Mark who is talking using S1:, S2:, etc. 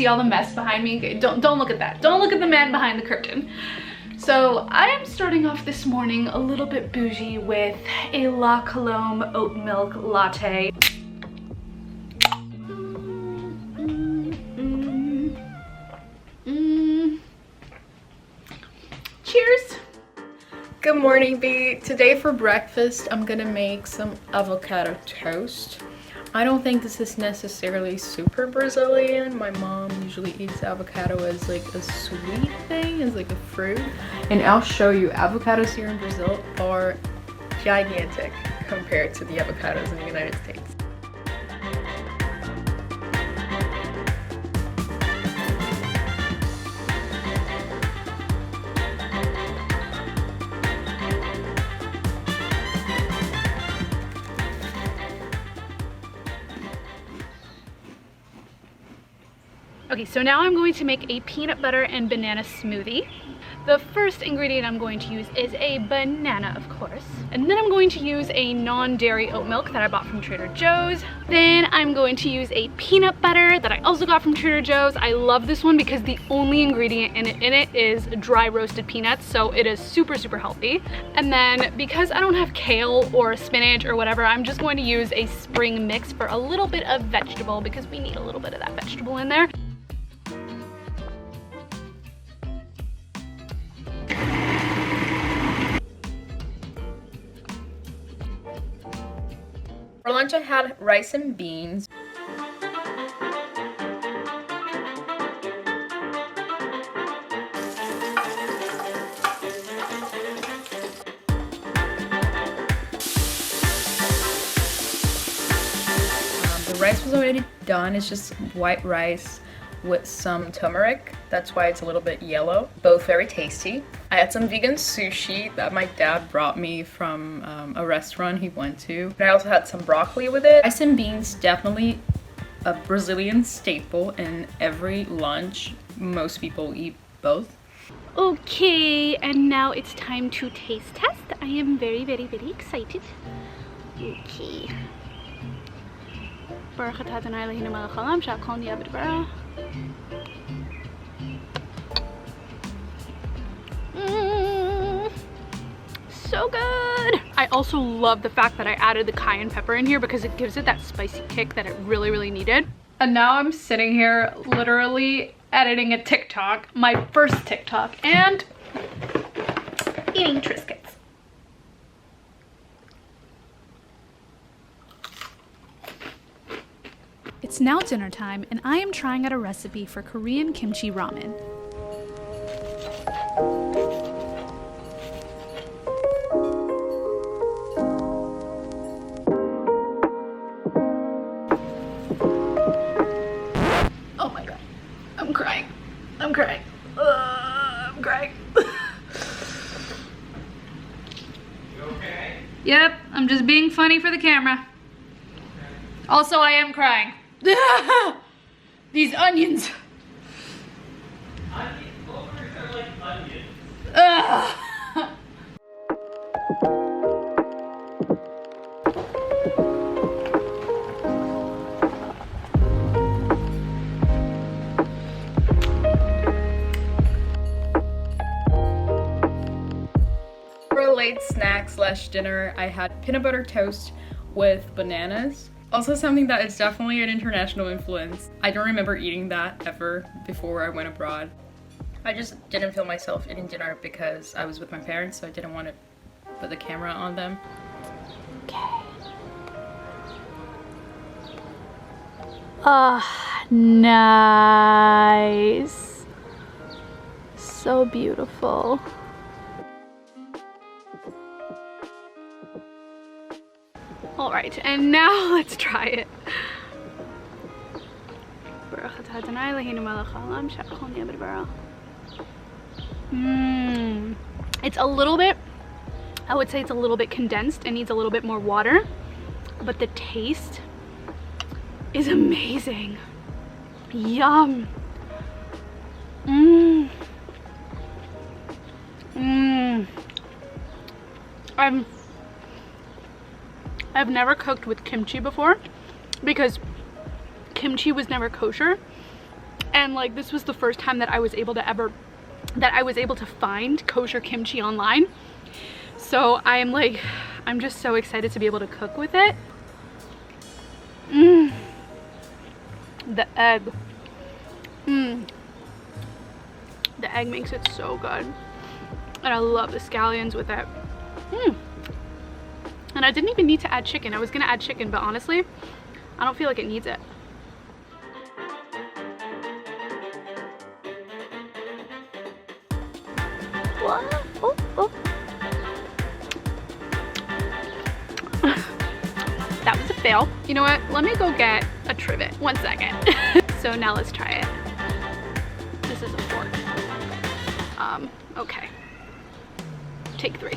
S1: all the mess behind me? Okay, don't look at that. Don't look at the man behind the curtain. So I am starting off this morning a little bit bougie with a La Colombe oat milk latte. Cheers.
S2: Good morning, B. Today for breakfast, I'm gonna make some avocado toast. I don't think this is necessarily super Brazilian. My mom usually eats avocado as like a sweet thing, as like a fruit. And I'll show you, avocados here in Brazil are gigantic compared to the avocados in the United States.
S1: Okay, so now I'm going to make a peanut butter and banana smoothie. The first ingredient I'm going to use is a banana, of course. And then I'm going to use a non-dairy oat milk that I bought from Trader Joe's. Then I'm going to use a peanut butter that I also got from Trader Joe's. I love this one because the only ingredient in it is dry roasted peanuts, so it is super, super healthy. And then because I don't have kale or spinach or whatever, I'm just going to use a spring mix for a little bit of vegetable because we need a little bit of that vegetable in there.
S2: For lunch I had rice and beans. The rice was already done. It's just white rice with some turmeric. That's why it's a little bit yellow. Both very tasty. I had some vegan sushi that my dad brought me from a restaurant he went to. And I also had some broccoli with it. Rice and beans, definitely a Brazilian staple in every lunch. Most people eat both.
S1: Okay, and now it's time to taste test. I am very, very, very excited. Okay. So good. I also love the fact that I added the cayenne pepper in here because it gives it that spicy kick that it really, really needed. And now I'm sitting here literally editing a TikTok, my first TikTok, and eating Triscuits. It's now dinner time, and I am trying out a recipe for Korean kimchi ramen. Oh my god, I'm crying. I'm crying. I'm crying.
S3: You okay?
S1: Yep, I'm just being funny for the camera. Also, I am crying. These onions.
S3: Bloopers are like onions.
S2: For a late snack slash dinner, I had peanut butter toast with bananas. Also something that is definitely an international influence. I don't remember eating that ever before I went abroad. I just didn't feel myself eating dinner because I was with my parents, so I didn't want to put the camera on them.
S1: Okay. Ah, nice. So beautiful. All right, and now let's try it. It's a little bit, I would say it's a little bit condensed. It needs a little bit more water, but the taste is amazing. Yum. I've never cooked with kimchi before because kimchi was never kosher, And like this was the first time that I was able to find kosher kimchi online. So I'm just so excited to be able to cook with it. The egg. The egg makes it so good. And I love the scallions with it. And I didn't even need to add chicken. I was gonna add chicken, but honestly, I don't feel like it needs it. What? Oh. That was a fail. You know what? Let me go get a trivet. 1 second. So now let's try it. This is a fork. Okay. Take 3.